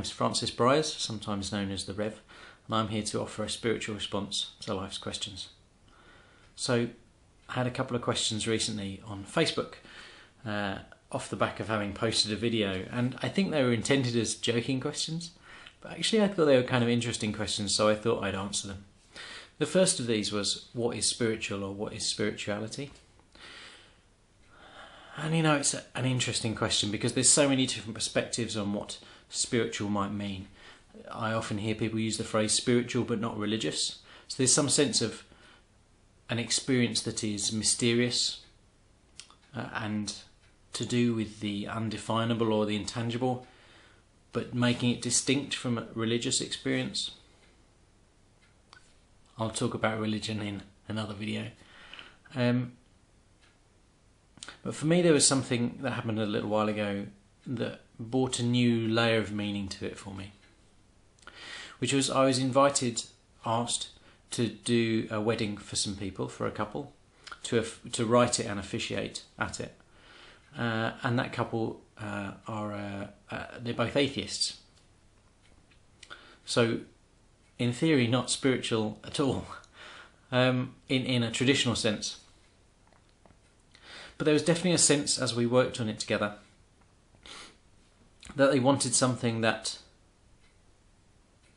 name's Francis Briers, sometimes known as the Rev, and I'm here to offer a spiritual response to life's questions. So, I had a couple of questions recently on Facebook, off the back of having posted a video, and I think they were intended as joking questions, but actually I thought they were kind of interesting questions, so I thought I'd answer them. The first of these was, what is spiritual, or what is spirituality? And it's an interesting question because there's so many different perspectives on what spiritual might mean. I often hear people use the phrase spiritual but not religious. So there's some sense of an experience that is mysterious and to do with the undefinable or the intangible, but making it distinct from a religious experience. I'll talk about religion in another video. But for me there was something that happened a little while ago that brought a new layer of meaning to it for me. Which was, I was asked to do a wedding for some people, for a couple, to write it and officiate at it. And that couple they're both atheists. So, in theory, not spiritual at all, in a traditional sense. But there was definitely a sense, as we worked on it together, that they wanted something that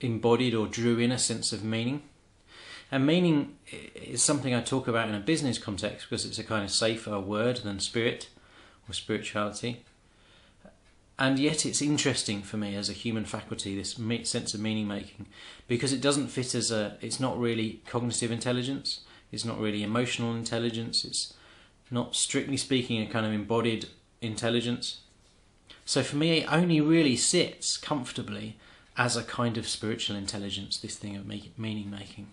embodied or drew in a sense of meaning. And meaning is something I talk about in a business context because it's a kind of safer word than spirit or spirituality. And yet it's interesting for me as a human faculty, this sense of meaning making, because it doesn't fit as it's not really cognitive intelligence, it's not really emotional intelligence, it's not strictly speaking a kind of embodied intelligence. So for me it only really sits comfortably as a kind of spiritual intelligence, this thing of meaning making.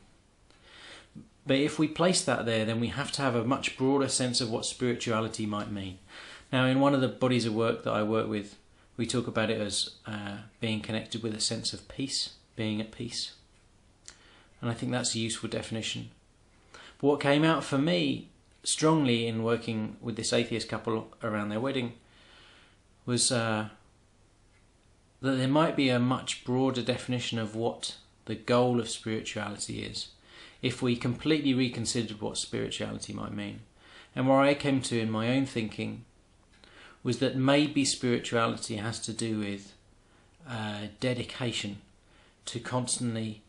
But if we place that there, then we have to have a much broader sense of what spirituality might mean. Now, in one of the bodies of work that I work with, we talk about it as being connected with a sense of peace, being at peace. And I think that's a useful definition. But what came out for me strongly in working with this atheist couple around their wedding was that there might be a much broader definition of what the goal of spirituality is if we completely reconsidered what spirituality might mean. And where I came to in my own thinking was that maybe spirituality has to do with dedication to constantly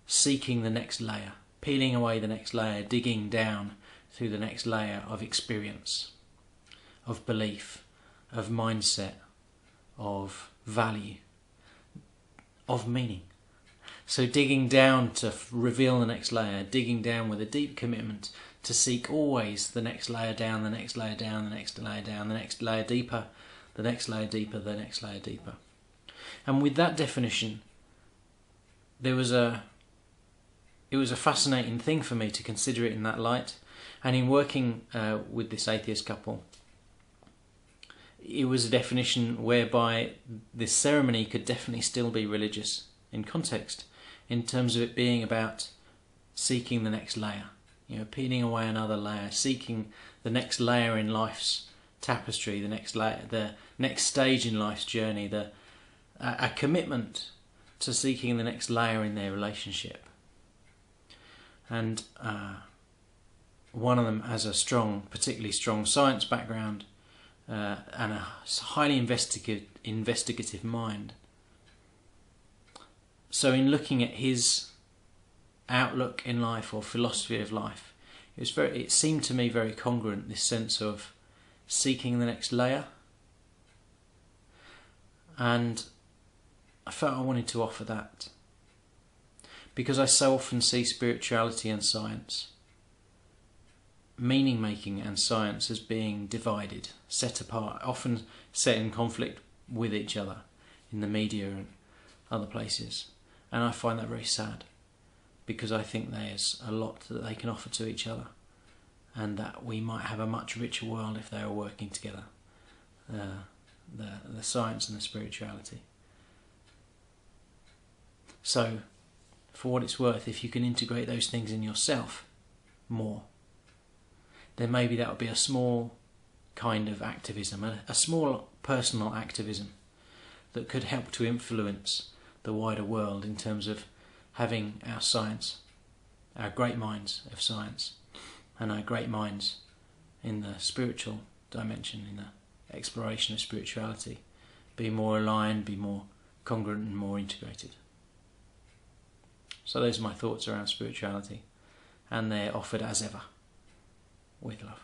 seeking the next layer, peeling away the next layer, digging down through the next layer of experience, of belief, of mindset, of value, of meaning. So digging down to reveal the next layer, digging down with a deep commitment to seek always the next layer down, the next layer down, the next layer down, the next layer deeper, the next layer deeper, the next layer deeper. And with that definition, it was a fascinating thing for me to consider it in that light. And in working with this atheist couple, it was a definition whereby this ceremony could definitely still be religious in context, in terms of it being about seeking the next layer, peeling away another layer, seeking the next layer in life's tapestry, the next layer, the next stage in life's journey, a commitment to seeking the next layer in their relationship. And one of them has a particularly strong science background and a highly investigative mind. So in looking at his outlook in life or philosophy of life, it seemed to me very congruent, this sense of seeking the next layer. And I felt I wanted to offer that because I so often see spirituality and science, meaning making and science, as being divided, set apart, often set in conflict with each other in the media and other places. And I find that very sad because I think there's a lot that they can offer to each other and that we might have a much richer world if they were working together, the science and the spirituality. So, for what it's worth, if you can integrate those things in yourself more, then maybe that would be a small kind of activism, a small personal activism that could help to influence the wider world in terms of having our science, our great minds of science, and our great minds in the spiritual dimension, in the exploration of spirituality, be more aligned, be more congruent and more integrated. So those are my thoughts around spirituality, and they're offered as ever, with love.